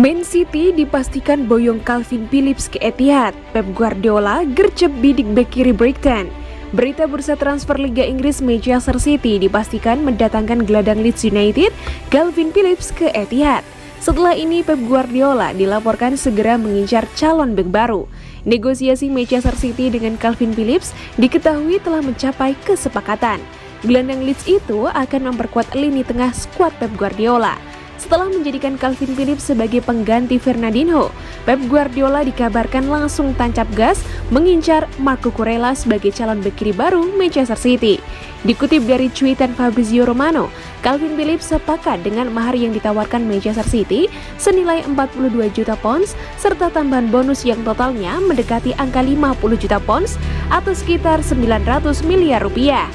Man City dipastikan boyong Calvin Phillips ke Etihad. Pep Guardiola gercep bidik bek kiri Brighton. Berita bursa transfer Liga Inggris, Manchester City dipastikan mendatangkan gelandang Leeds United Calvin Phillips ke Etihad. Setelah ini Pep Guardiola dilaporkan segera mengincar calon bek baru. Negosiasi Manchester City dengan Calvin Phillips diketahui telah mencapai kesepakatan. Gelandang Leeds itu akan memperkuat lini tengah skuad Pep Guardiola. Setelah menjadikan Calvin Phillips sebagai pengganti Fernandinho, Pep Guardiola dikabarkan langsung tancap gas mengincar Marco Cucurella sebagai calon bek kiri baru Manchester City. Dikutip dari cuitan Fabrizio Romano, Calvin Phillips sepakat dengan mahar yang ditawarkan Manchester City senilai 42 juta pounds serta tambahan bonus yang totalnya mendekati angka 50 juta pounds atau sekitar 900 miliar rupiah.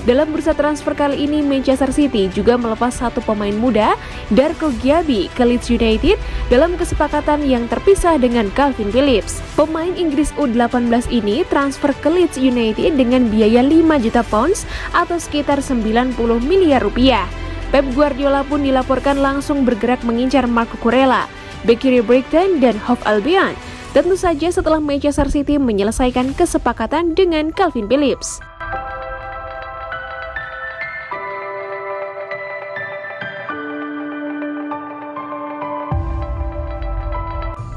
Dalam bursa transfer kali ini, Manchester City juga melepas satu pemain muda, Darko Gyabi, ke Leeds United dalam kesepakatan yang terpisah dengan Calvin Phillips. Pemain Inggris U18 ini transfer ke Leeds United dengan biaya 5 juta pounds atau sekitar 90 miliar rupiah. Pep Guardiola pun dilaporkan langsung bergerak mengincar Marco Cucurella, bek kiri Brighton dan Hove Albion. Tentu saja setelah Manchester City menyelesaikan kesepakatan dengan Calvin Phillips.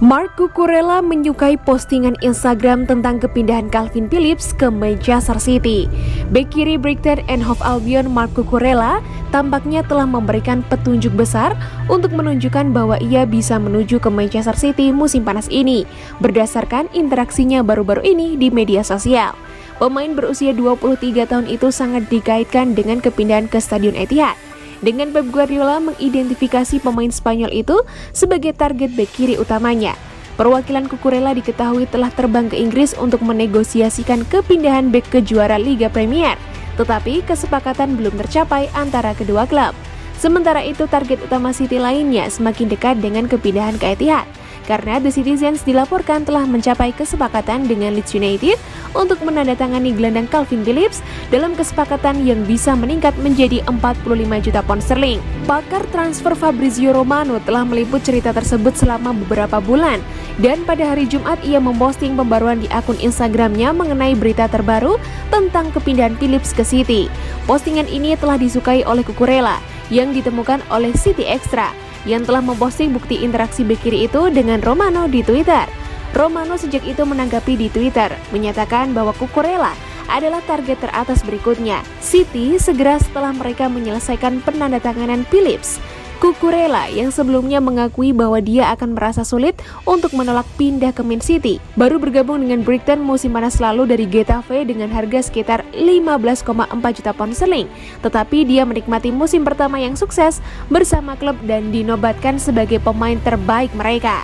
Marco Cucurella menyukai postingan Instagram tentang kepindahan Calvin Phillips ke Manchester City. Bek kiri Brighton and Hove Albion Marco Cucurella tampaknya telah memberikan petunjuk besar untuk menunjukkan bahwa ia bisa menuju ke Manchester City musim panas ini, berdasarkan interaksinya baru-baru ini di media sosial. Pemain berusia 23 tahun itu sangat dikaitkan dengan kepindahan ke Stadion Etihad. Dengan Pep Guardiola mengidentifikasi pemain Spanyol itu sebagai target bek kiri utamanya. Perwakilan Cucurella diketahui telah terbang ke Inggris untuk menegosiasikan kepindahan bek ke juara Liga Premier, tetapi kesepakatan belum tercapai antara kedua klub. Sementara itu target utama City lainnya semakin dekat dengan kepindahan ke Etihad, karena The Citizens dilaporkan telah mencapai kesepakatan dengan Leeds United untuk menandatangani gelandang Calvin Phillips dalam kesepakatan yang bisa meningkat menjadi 45 juta pound sterling. Pakar transfer Fabrizio Romano telah meliput cerita tersebut selama beberapa bulan, dan pada hari Jumat ia memposting pembaruan di akun Instagramnya mengenai berita terbaru tentang kepindahan Phillips ke City. Postingan ini telah disukai oleh Cucurella yang ditemukan oleh City Extra, yang telah memposting bukti interaksi bek kiri itu dengan Romano di Twitter. Romano sejak itu menanggapi di Twitter, menyatakan bahwa Cucurella adalah target teratas berikutnya. City segera setelah mereka menyelesaikan penandatanganan Phillips. Cucurella yang sebelumnya mengakui bahwa dia akan merasa sulit untuk menolak pindah ke Man City, baru bergabung dengan Brighton musim panas lalu dari Getafe dengan harga sekitar 15,4 juta pound sterling. Tetapi dia menikmati musim pertama yang sukses bersama klub dan dinobatkan sebagai pemain terbaik mereka.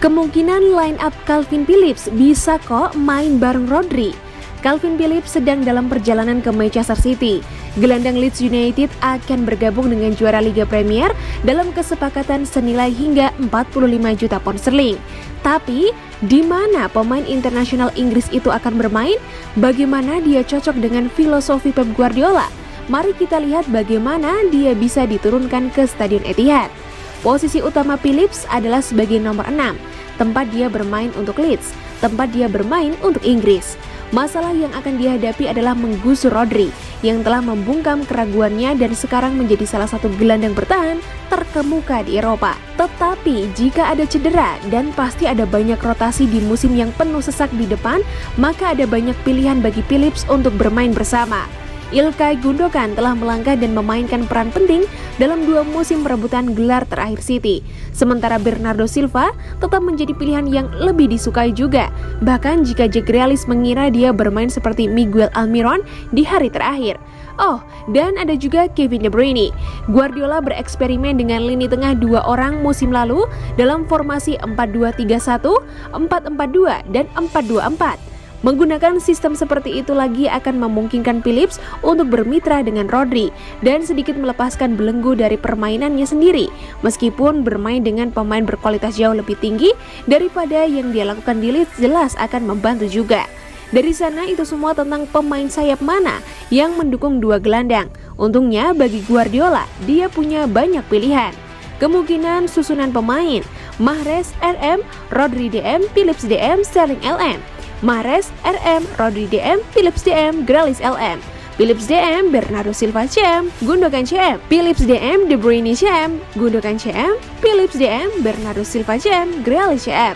Kemungkinan line up Calvin Phillips bisa kok main bareng Rodri. Calvin Phillips sedang dalam perjalanan ke Manchester City. Gelandang Leeds United akan bergabung dengan juara Liga Premier dalam kesepakatan senilai hingga 45 juta pound sterling. Tapi, di mana pemain internasional Inggris itu akan bermain? Bagaimana dia cocok dengan filosofi Pep Guardiola? Mari kita lihat bagaimana dia bisa diturunkan ke Stadion Etihad. Posisi utama Phillips adalah sebagai nomor 6, tempat dia bermain untuk Leeds, tempat dia bermain untuk Inggris. Masalah yang akan dihadapi adalah menggusur Rodri, yang telah membungkam keraguannya dan sekarang menjadi salah satu gelandang bertahan terkemuka di Eropa. Tetapi jika ada cedera dan pasti ada banyak rotasi di musim yang penuh sesak di depan, maka ada banyak pilihan bagi Phillips untuk bermain bersama. Ilkay Gundogan telah melangkah dan memainkan peran penting dalam 2 musim perebutan gelar terakhir City. Sementara Bernardo Silva tetap menjadi pilihan yang lebih disukai juga. Bahkan jika Jack Grealish mengira dia bermain seperti Miguel Almiron di hari terakhir. Oh, dan ada juga Kevin De Bruyne. Guardiola bereksperimen dengan lini tengah 2 orang musim lalu dalam formasi 4-2-3-1, 4-4-2, dan 4-2-4. Menggunakan sistem seperti itu lagi akan memungkinkan Phillips untuk bermitra dengan Rodri dan sedikit melepaskan belenggu dari permainannya sendiri, meskipun bermain dengan pemain berkualitas jauh lebih tinggi daripada yang dia lakukan di Leeds jelas akan membantu juga. Dari sana itu semua tentang pemain sayap mana yang mendukung dua gelandang. Untungnya bagi Guardiola, dia punya banyak pilihan. Kemungkinan susunan pemain: Mahrez, RM, Rodri DM, Phillips DM, Sterling LM. Mahrez, RM, Rodri DM, Phillips DM, Grealish LM. Phillips DM, Bernardo Silva CM, Gundogan CM. Phillips DM, De Bruyne CM, Gundogan CM. Phillips DM, Bernardo Silva CM, Grealish CM.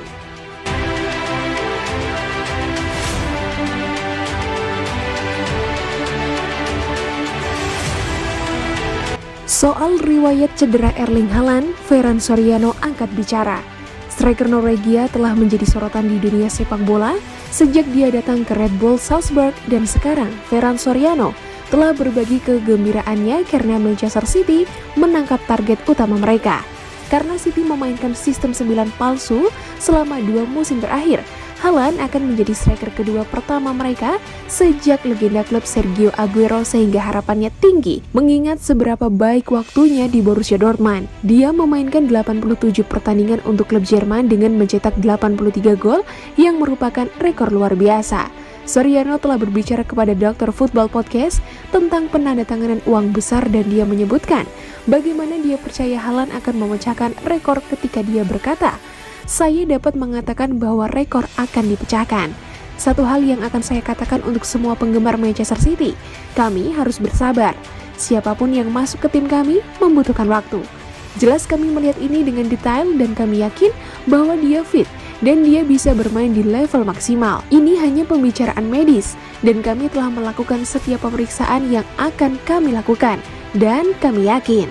Soal riwayat cedera Erling Haaland, Ferran Soriano angkat bicara. Striker Norwegia telah menjadi sorotan di dunia sepak bola sejak dia datang ke Red Bull Salzburg, dan sekarang Ferran Soriano telah berbagi kegembiraannya karena Manchester City menangkap target utama mereka. Karena City memainkan sistem 9 palsu selama 2 musim terakhir, Haaland akan menjadi striker kedua pertama mereka sejak legenda klub Sergio Aguero, sehingga harapannya tinggi mengingat seberapa baik waktunya di Borussia Dortmund. Dia memainkan 87 pertandingan untuk klub Jerman dengan mencetak 83 gol yang merupakan rekor luar biasa. Soriano telah berbicara kepada Dr. Football Podcast tentang penandatanganan uang besar, dan dia menyebutkan bagaimana dia percaya Haaland akan memecahkan rekor ketika dia berkata, "Saya dapat mengatakan bahwa rekor akan dipecahkan. Satu hal yang akan saya katakan untuk semua penggemar Manchester City, kami harus bersabar. Siapapun yang masuk ke tim kami membutuhkan waktu. Jelas kami melihat ini dengan detail dan kami yakin bahwa dia fit dan dia bisa bermain di level maksimal. Ini hanya pembicaraan medis dan kami telah melakukan setiap pemeriksaan yang akan kami lakukan dan kami yakin